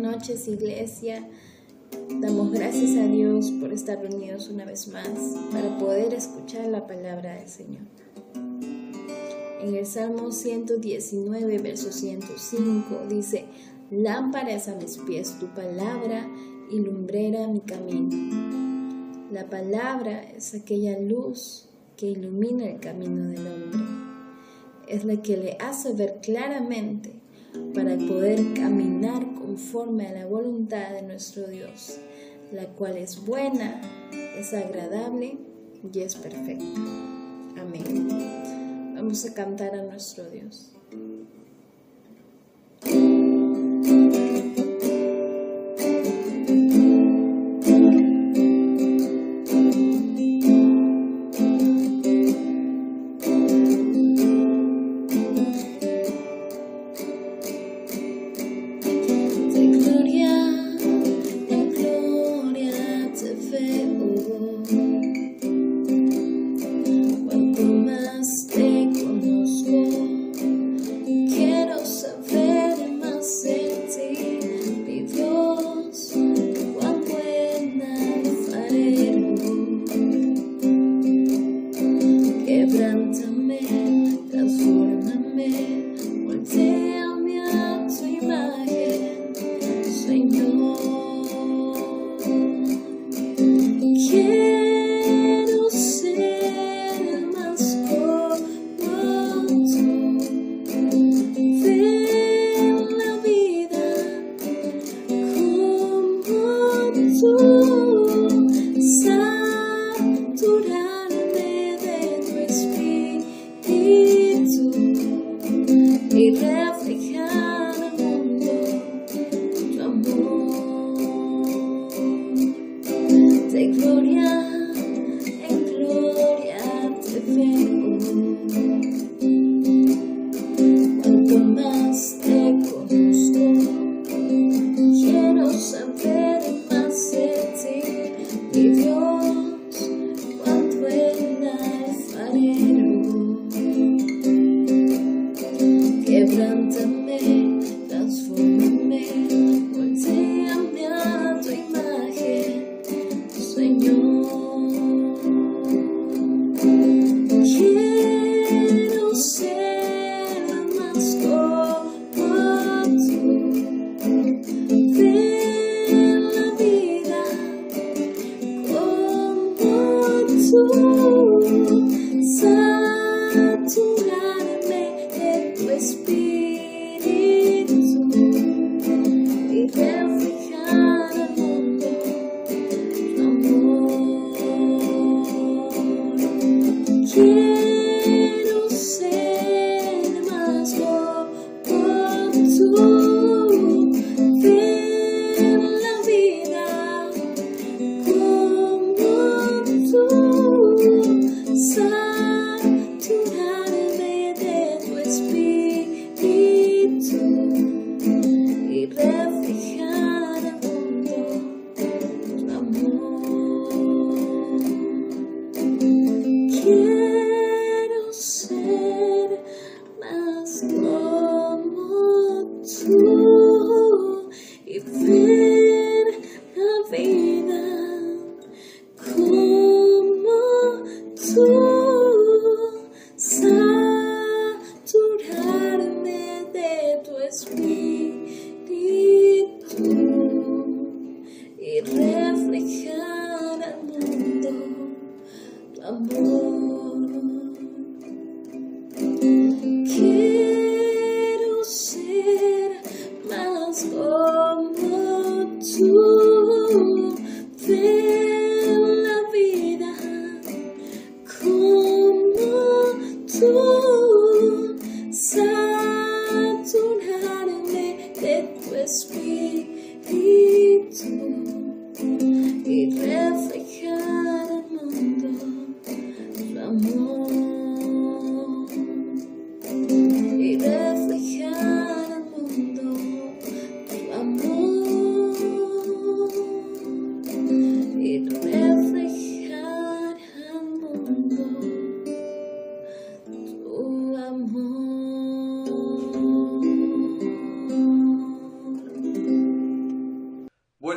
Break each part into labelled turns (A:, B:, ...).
A: noches, iglesia. Damos gracias a Dios por estar reunidos una vez más para poder escuchar la palabra del Señor. En el Salmo 119, verso 105 dice: lámpara es a mis pies tu palabra y lumbrera mi camino. La palabra es aquella luz que ilumina el camino del hombre. Es la que le hace ver claramente para poder caminar conforme a la voluntad de nuestro Dios, la cual es buena, es agradable y es perfecta. Amén. Vamos a cantar a nuestro Dios.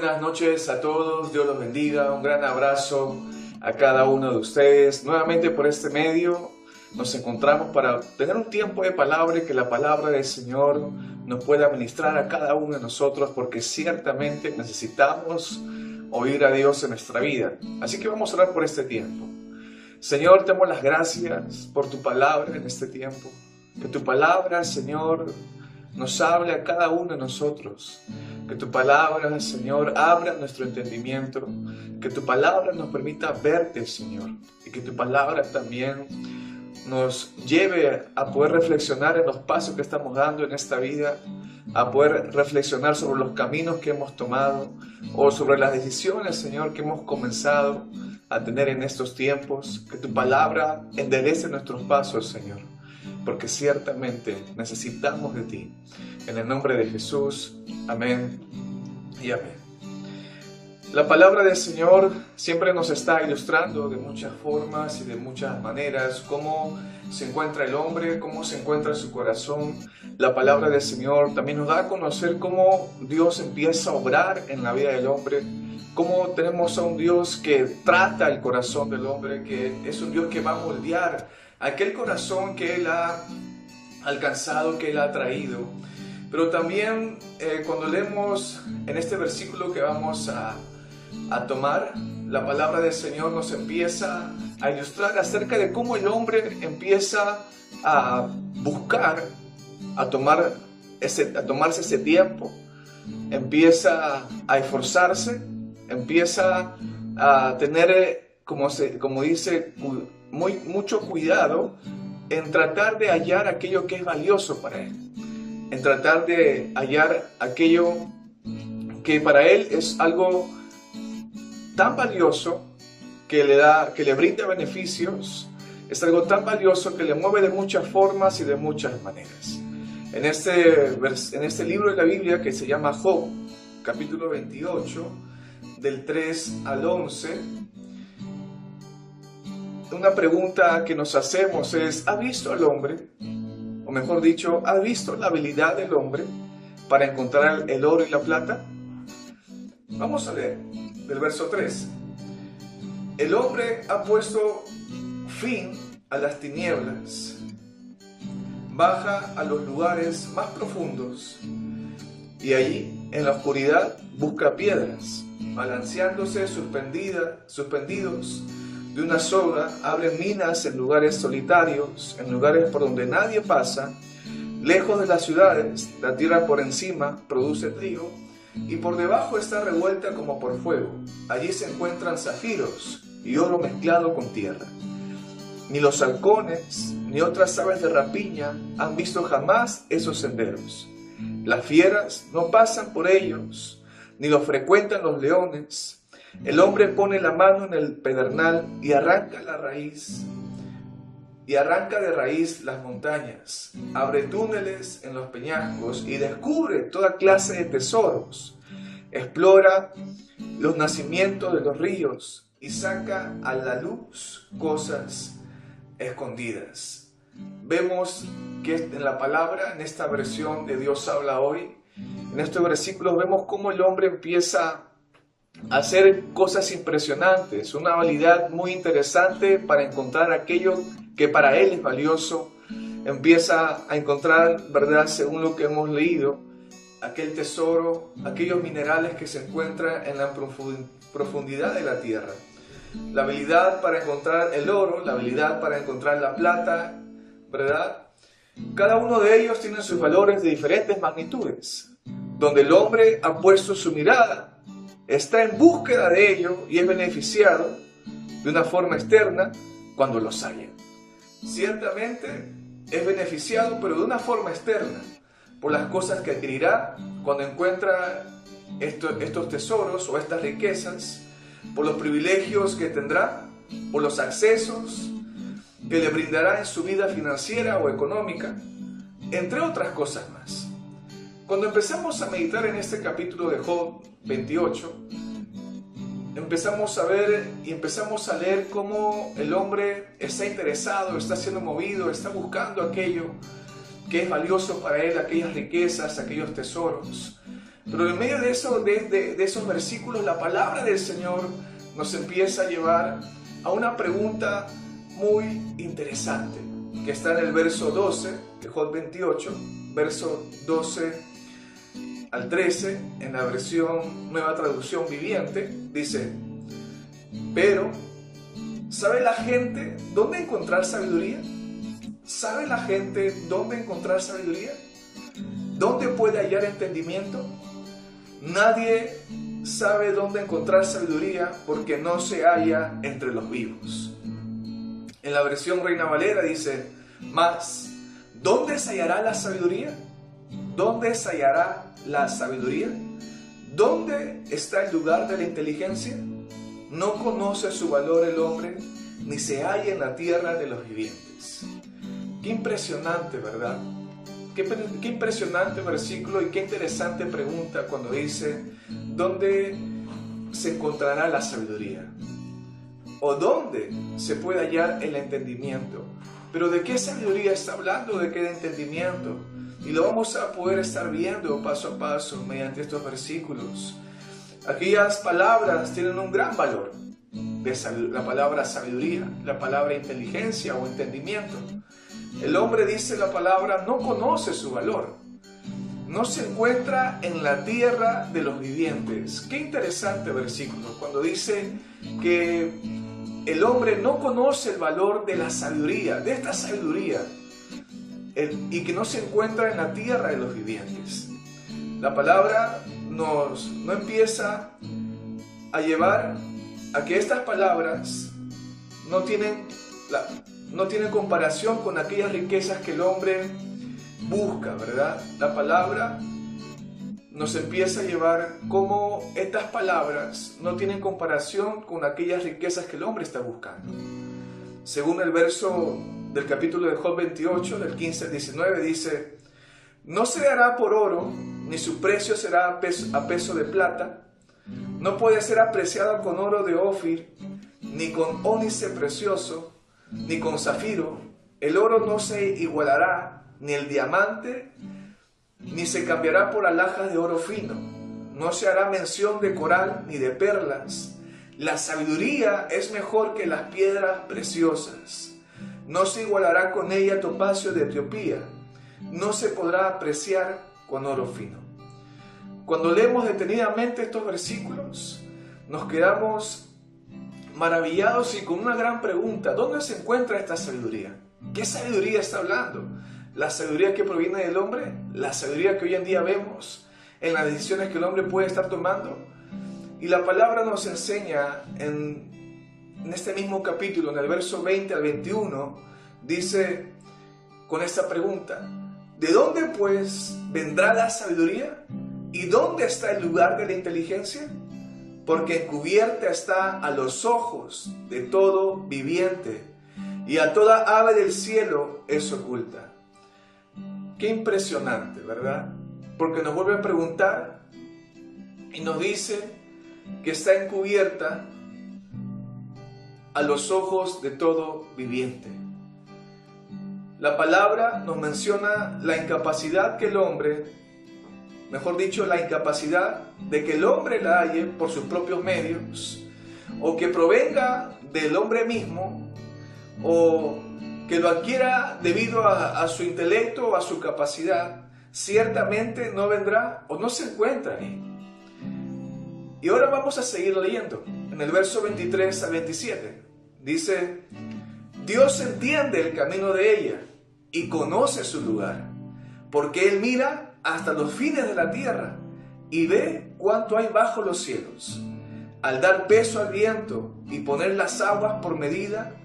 B: buenas noches a todos, Dios los bendiga, un gran abrazo a cada uno de ustedes. Nuevamente por este medio nos encontramos para tener un tiempo de palabra y que la palabra del Señor nos pueda ministrar a cada uno de nosotros, porque ciertamente necesitamos oír a Dios en nuestra vida. Así que vamos a orar por este tiempo. Señor, te damos las gracias por tu palabra en este tiempo. Que tu palabra, Señor, nos hable a cada uno de nosotros. Que tu palabra, Señor, abra nuestro entendimiento. Que tu palabra nos permita verte, Señor. Y que tu palabra también nos lleve a poder reflexionar en los pasos que estamos dando en esta vida, a poder reflexionar sobre los caminos que hemos tomado o sobre las decisiones, Señor, que hemos comenzado a tener en estos tiempos. Que tu palabra enderece nuestros pasos, Señor, porque ciertamente necesitamos de ti. En el nombre de Jesús, amén y amén. La palabra del Señor siempre nos está ilustrando de muchas formas y de muchas maneras cómo se encuentra el hombre, cómo se encuentra su corazón. La palabra del Señor también nos da a conocer cómo Dios empieza a obrar en la vida del hombre, cómo tenemos a un Dios que trata el corazón del hombre, que es un Dios que va a moldear aquel corazón que Él ha alcanzado, que Él ha traído. Pero también cuando leemos en este versículo que vamos a tomar, la palabra del Señor nos empieza a ilustrar acerca de cómo el hombre empieza a buscar, a tomarse ese tiempo, empieza a esforzarse, empieza a tener, como dice, mucho cuidado en tratar de hallar aquello que es valioso para él, en tratar de hallar aquello que para él es algo tan valioso que le brinda beneficios, es algo tan valioso que le mueve de muchas formas y de muchas maneras. En este libro de la Biblia que se llama Job, capítulo 28, del 3 al 11, una pregunta que nos hacemos es: ¿ha visto al hombre? O mejor dicho, ¿ha visto la habilidad del hombre para encontrar el oro y la plata? Vamos a leer del verso 3. El hombre ha puesto fin a las tinieblas, baja a los lugares más profundos y allí en la oscuridad busca piedras, balanceándose suspendidos de una soga, abren minas en lugares solitarios, en lugares por donde nadie pasa, lejos de las ciudades. La tierra por encima produce trigo y por debajo está revuelta como por fuego. Allí se encuentran zafiros y oro mezclado con tierra. Ni los halcones ni otras aves de rapiña han visto jamás esos senderos. Las fieras no pasan por ellos, ni los frecuentan los leones. El hombre pone la mano en el pedernal y arranca de raíz las montañas, abre túneles en los peñascos y descubre toda clase de tesoros, explora los nacimientos de los ríos y saca a la luz cosas escondidas. Vemos que en la palabra, en esta versión de Dios habla hoy, en estos versículos vemos cómo el hombre empieza a hacer cosas impresionantes, una habilidad muy interesante para encontrar aquello que para él es valioso. Empieza a encontrar, ¿verdad?, según lo que hemos leído, aquel tesoro, aquellos minerales que se encuentran en la profundidad de la tierra. La habilidad para encontrar el oro, la habilidad para encontrar la plata, ¿verdad? Cada uno de ellos tiene sus valores de diferentes magnitudes. Donde el hombre ha puesto su mirada, está en búsqueda de ello y es beneficiado de una forma externa cuando los halla. Ciertamente es beneficiado, pero de una forma externa, por las cosas que adquirirá cuando encuentra estos tesoros o estas riquezas, por los privilegios que tendrá, por los accesos que le brindará en su vida financiera o económica, entre otras cosas más. Cuando empezamos a meditar en este capítulo de Job 28, empezamos a ver y empezamos a leer cómo el hombre está interesado, está siendo movido, está buscando aquello que es valioso para él, aquellas riquezas, aquellos tesoros, Pero en medio de esos versículos, la palabra del Señor nos empieza a llevar a una pregunta muy interesante, que está en el verso 12 de Job 28, verso 12 al 13, en la versión Nueva Traducción Viviente, dice: pero, ¿sabe la gente dónde encontrar sabiduría? ¿Sabe la gente dónde encontrar sabiduría? ¿Dónde puede hallar entendimiento? Nadie sabe dónde encontrar sabiduría porque no se halla entre los vivos. En la versión Reina Valera dice: mas, ¿dónde se hallará la sabiduría? ¿Dónde se hallará la sabiduría? ¿Dónde está el lugar de la inteligencia? No conoce su valor el hombre, ni se halla en la tierra de los vivientes. Qué impresionante, ¿verdad? Qué impresionante versículo y qué interesante pregunta cuando dice: ¿dónde se encontrará la sabiduría? ¿O dónde se puede hallar el entendimiento? Pero ¿de qué sabiduría está hablando? ¿De qué entendimiento? Y lo vamos a poder estar viendo paso a paso mediante estos versículos. Aquellas palabras tienen un gran valor. La palabra sabiduría, la palabra inteligencia o entendimiento. El hombre, dice la palabra, no conoce su valor. No se encuentra en la tierra de los vivientes. Qué interesante versículo cuando dice que el hombre no conoce el valor de la sabiduría, de esta sabiduría, y que no se encuentra en la tierra de los vivientes. La palabra no empieza a llevar a que estas palabras no tienen comparación con aquellas riquezas que el hombre busca, ¿verdad? La palabra nos empieza a llevar como estas palabras no tienen comparación con aquellas riquezas que el hombre está buscando. Según el verso del capítulo de Job 28, del 15 al 19, dice: no se hará por oro, ni su precio será a peso de plata. No puede ser apreciado con oro de Ofir, ni con ónice precioso, ni con zafiro. El oro no se igualará, ni el diamante, ni se cambiará por alhajas de oro fino. No se hará mención de coral ni de perlas. La sabiduría es mejor que las piedras preciosas. No se igualará con ella topacio de Etiopía. No se podrá apreciar con oro fino. Cuando leemos detenidamente estos versículos, nos quedamos maravillados y con una gran pregunta: ¿dónde se encuentra esta sabiduría? ¿Qué sabiduría está hablando? ¿La sabiduría que proviene del hombre? ¿La sabiduría que hoy en día vemos en las decisiones que el hombre puede estar tomando? Y la palabra nos enseña en este mismo capítulo, en el verso 20 al 21, dice con esta pregunta: ¿de dónde pues vendrá la sabiduría? ¿Y dónde está el lugar de la inteligencia? Porque encubierta está a los ojos de todo viviente, y a toda ave del cielo es oculta. Qué impresionante, ¿verdad? Porque nos vuelve a preguntar y nos dice que está encubierta a los ojos de todo viviente. La palabra nos menciona la incapacidad que el hombre, mejor dicho, la incapacidad de que el hombre la halle por sus propios medios, o que provenga del hombre mismo, o que lo adquiera debido a su intelecto o a su capacidad. Ciertamente no vendrá o no se encuentra ahí. Y ahora vamos a seguir leyendo. En el verso 23 al 27 dice: Dios entiende el camino de ella y conoce su lugar, porque Él mira hasta los fines de la tierra y ve cuánto hay bajo los cielos. Al dar peso al viento y poner las aguas por medida,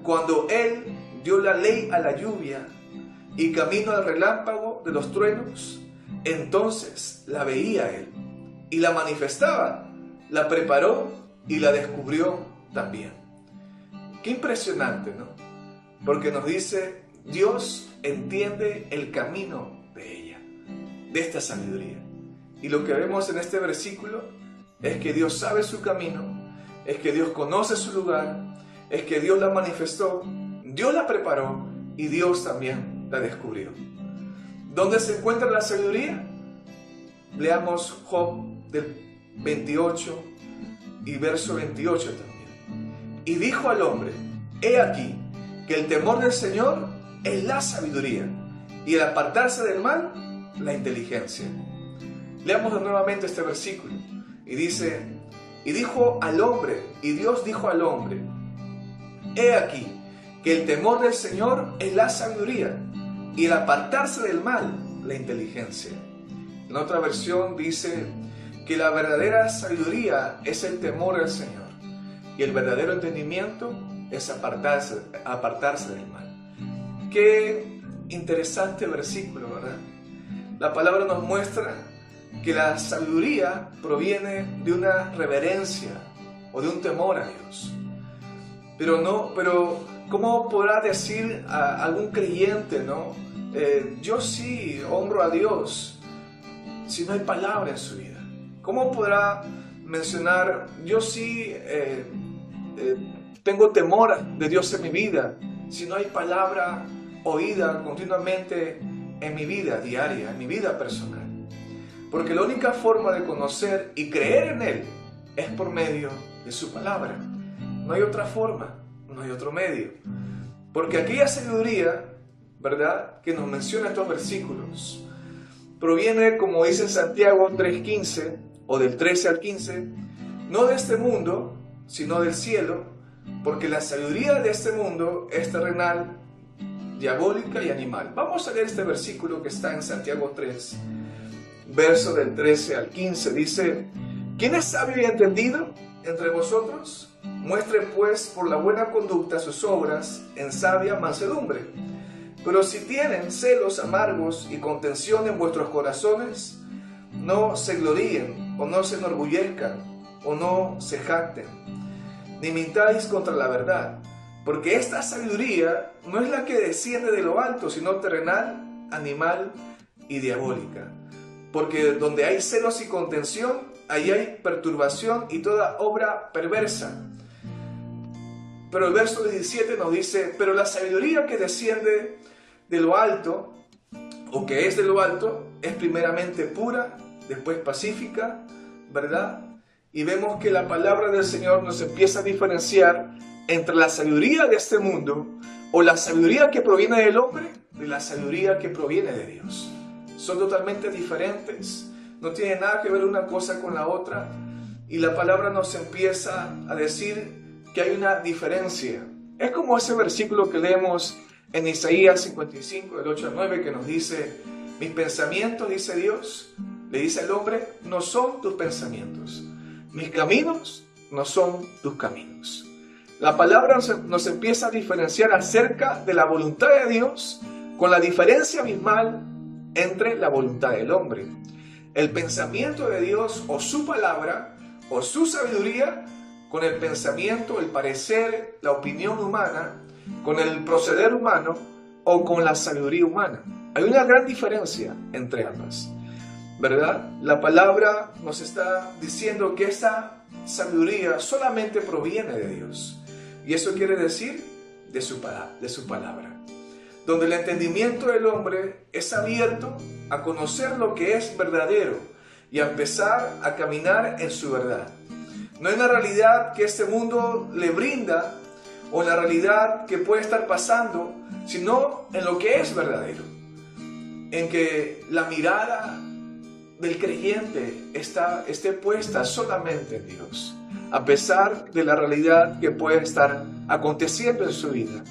B: cuando Él dio la ley a la lluvia y camino al relámpago de los truenos, entonces la veía Él y la manifestaba, la preparó y la descubrió también. Qué impresionante, ¿no? Porque nos dice: Dios entiende el camino de ella, de esta sabiduría. Y lo que vemos en este versículo es que Dios sabe su camino, es que Dios conoce su lugar, es que Dios la manifestó, Dios la preparó y Dios también la descubrió. ¿Dónde se encuentra la sabiduría? Leamos Job del 28 y verso 28 también. Y dijo al hombre: he aquí que el temor del Señor es la sabiduría, y el apartarse del mal, la inteligencia. Leamos nuevamente este versículo. Y dice: y dijo al hombre, y Dios dijo al hombre: he aquí que el temor del Señor es la sabiduría, y el apartarse del mal, la inteligencia. En otra versión dice que la verdadera sabiduría es el temor al Señor, y el verdadero entendimiento es apartarse del mal. Qué interesante versículo, ¿verdad? La palabra nos muestra que la sabiduría proviene de una reverencia o de un temor a Dios. Pero ¿cómo podrá decir a algún creyente, no? Yo sí honro a Dios, si no hay palabra en su vida. ¿Cómo podrá mencionar, yo sí tengo temor de Dios en mi vida, si no hay palabra oída continuamente en mi vida diaria, en mi vida personal? Porque la única forma de conocer y creer en Él es por medio de su palabra. No hay otra forma, no hay otro medio. Porque aquella sabiduría, ¿verdad?, que nos menciona estos versículos, proviene, como dice en Santiago 3:15, o del 13 al 15, no de este mundo, sino del cielo, porque la sabiduría de este mundo es terrenal, diabólica y animal. Vamos a leer este versículo que está en Santiago 3, verso del 13 al 15. Dice: ¿quién es sabio y entendido entre vosotros? Muestre pues por la buena conducta sus obras en sabia mansedumbre. Pero si tienen celos amargos y contención en vuestros corazones, no se gloríen o no se enorgullezcan o no se jacten, ni mintáis contra la verdad, porque esta sabiduría no es la que desciende de lo alto, sino terrenal, animal y diabólica. Porque donde hay celos y contención, ahí hay perturbación y toda obra perversa. Pero el verso 17 nos dice: pero la sabiduría que desciende de lo alto, o que es de lo alto, es primeramente pura, después pacífica, ¿verdad? Y vemos que la palabra del Señor nos empieza a diferenciar entre la sabiduría de este mundo, o la sabiduría que proviene del hombre, de la sabiduría que proviene de Dios. Son totalmente diferentes, no tiene nada que ver una cosa con la otra, y la palabra nos empieza a decir que hay una diferencia. Es como ese versículo que leemos en Isaías 55, del 8 al 9, que nos dice: mis pensamientos, dice Dios, le dice al hombre, no son tus pensamientos, mis caminos no son tus caminos. La palabra nos empieza a diferenciar acerca de la voluntad de Dios con la diferencia abismal entre la voluntad del hombre. El pensamiento de Dios, o su palabra, o su sabiduría, con el pensamiento, el parecer, la opinión humana, con el proceder humano, o con la sabiduría humana. Hay una gran diferencia entre ambas, ¿verdad? La palabra nos está diciendo que esta sabiduría solamente proviene de Dios. Y eso quiere decir de su palabra. Donde el entendimiento del hombre es abierto a conocer lo que es verdadero y a empezar a caminar en su verdad. No en la realidad que este mundo le brinda o en la realidad que puede estar pasando, sino en lo que es verdadero. En que la mirada del creyente esté puesta solamente en Dios, a pesar de la realidad que puede estar aconteciendo en su vida.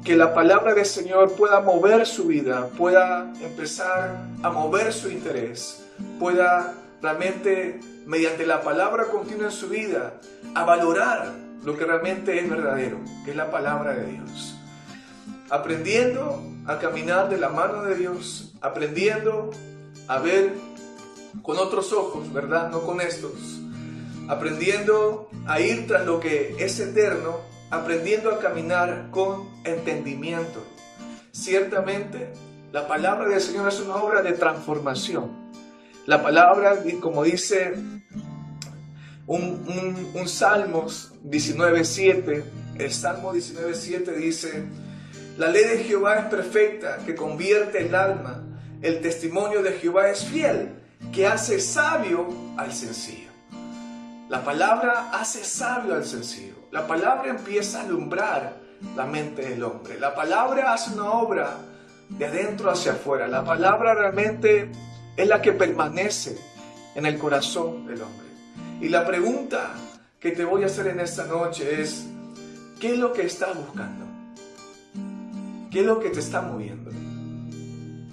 B: Que la palabra del Señor pueda mover su vida, pueda empezar a mover su interés, pueda realmente, mediante la palabra continua en su vida, a valorar lo que realmente es verdadero, que es la palabra de Dios. Aprendiendo a caminar de la mano de Dios, aprendiendo a ver con otros ojos, ¿verdad? No con estos. Aprendiendo a ir tras lo que es eterno, aprendiendo a caminar con entendimiento. Ciertamente, la palabra del Señor es una obra de transformación. La palabra, como dice un Salmos 19:7, el Salmo 19:7 dice: la ley de Jehová es perfecta, que convierte el alma. El testimonio de Jehová es fiel, que hace sabio al sencillo. La palabra hace sabio al sencillo. La palabra empieza a alumbrar la mente del hombre. La palabra hace una obra de adentro hacia afuera. La palabra realmente es la que permanece en el corazón del hombre. Y la pregunta que te voy a hacer en esta noche es: ¿qué es lo que estás buscando? ¿Qué es lo que te está moviendo?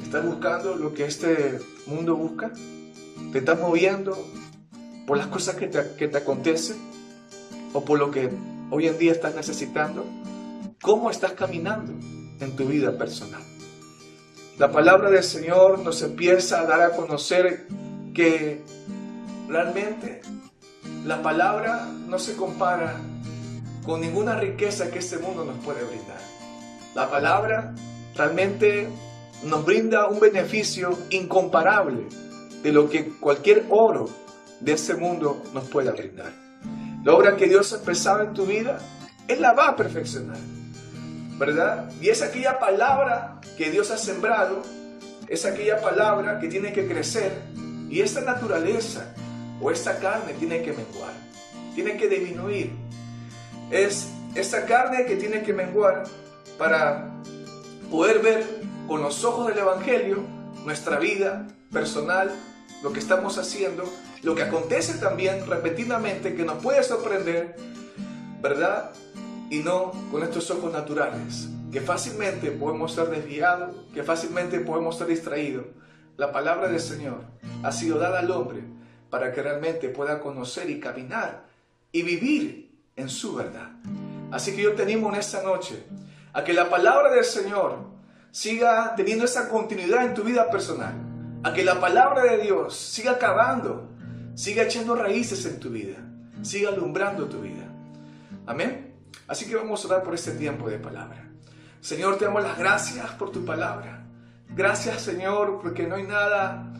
B: ¿Estás buscando lo que este mundo busca? ¿Te estás moviendo por las cosas que te acontecen? ¿O por lo que hoy en día estás necesitando? ¿Cómo estás caminando en tu vida personal? La palabra del Señor nos empieza a dar a conocer que realmente la palabra no se compara con ninguna riqueza que este mundo nos puede brindar. La palabra realmente nos brinda un beneficio incomparable de lo que cualquier oro de este mundo nos pueda brindar. La obra que Dios ha empezado en tu vida, Él la va a perfeccionar, ¿verdad? Y es aquella palabra que Dios ha sembrado, es aquella palabra que tiene que crecer, y esta naturaleza o esta carne tiene que menguar, tiene que disminuir. Es esta carne que tiene que menguar para poder ver con los ojos del Evangelio nuestra vida personal, lo que estamos haciendo, lo que acontece también repentinamente que nos puede sorprender, ¿verdad? Y no con estos ojos naturales, que fácilmente podemos ser desviados, que fácilmente podemos ser distraídos. La palabra del Señor ha sido dada al hombre para que realmente pueda conocer y caminar y vivir en su verdad. Así que yo te animo en esta noche a que la palabra del Señor siga teniendo esa continuidad en tu vida personal, a que la palabra de Dios siga cavando, siga echando raíces en tu vida, siga alumbrando tu vida. Amén. Así que vamos a orar por este tiempo de palabra. Señor, te damos las gracias por tu palabra. Gracias, Señor, porque no hay nada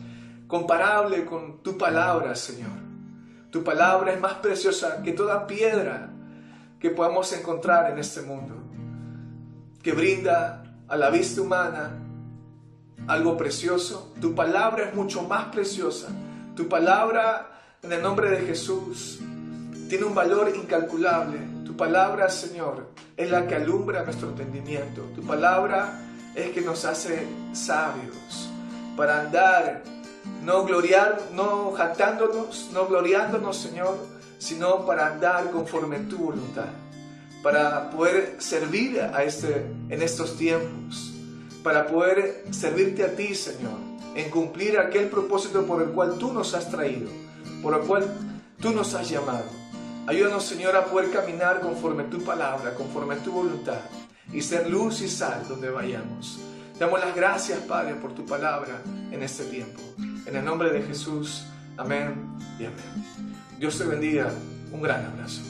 B: comparable con tu palabra, Señor. Tu palabra es más preciosa que toda piedra que podamos encontrar en este mundo, que brinda a la vista humana algo precioso. Tu palabra es mucho más preciosa. Tu palabra, en el nombre de Jesús, tiene un valor incalculable. Tu palabra, Señor, es la que alumbra nuestro entendimiento. Tu palabra es que nos hace sabios para andar, no jactándonos, no gloriándonos, Señor, sino para andar conforme a tu voluntad, para poder servir en estos tiempos, para poder servirte a ti, Señor, en cumplir aquel propósito por el cual tú nos has traído, por el cual tú nos has llamado. Ayúdanos, Señor, a poder caminar conforme a tu palabra, conforme a tu voluntad, y ser luz y sal donde vayamos. Te damos las gracias, Padre, por tu palabra en este tiempo. En el nombre de Jesús, amén y amén. Dios te bendiga. Un gran abrazo.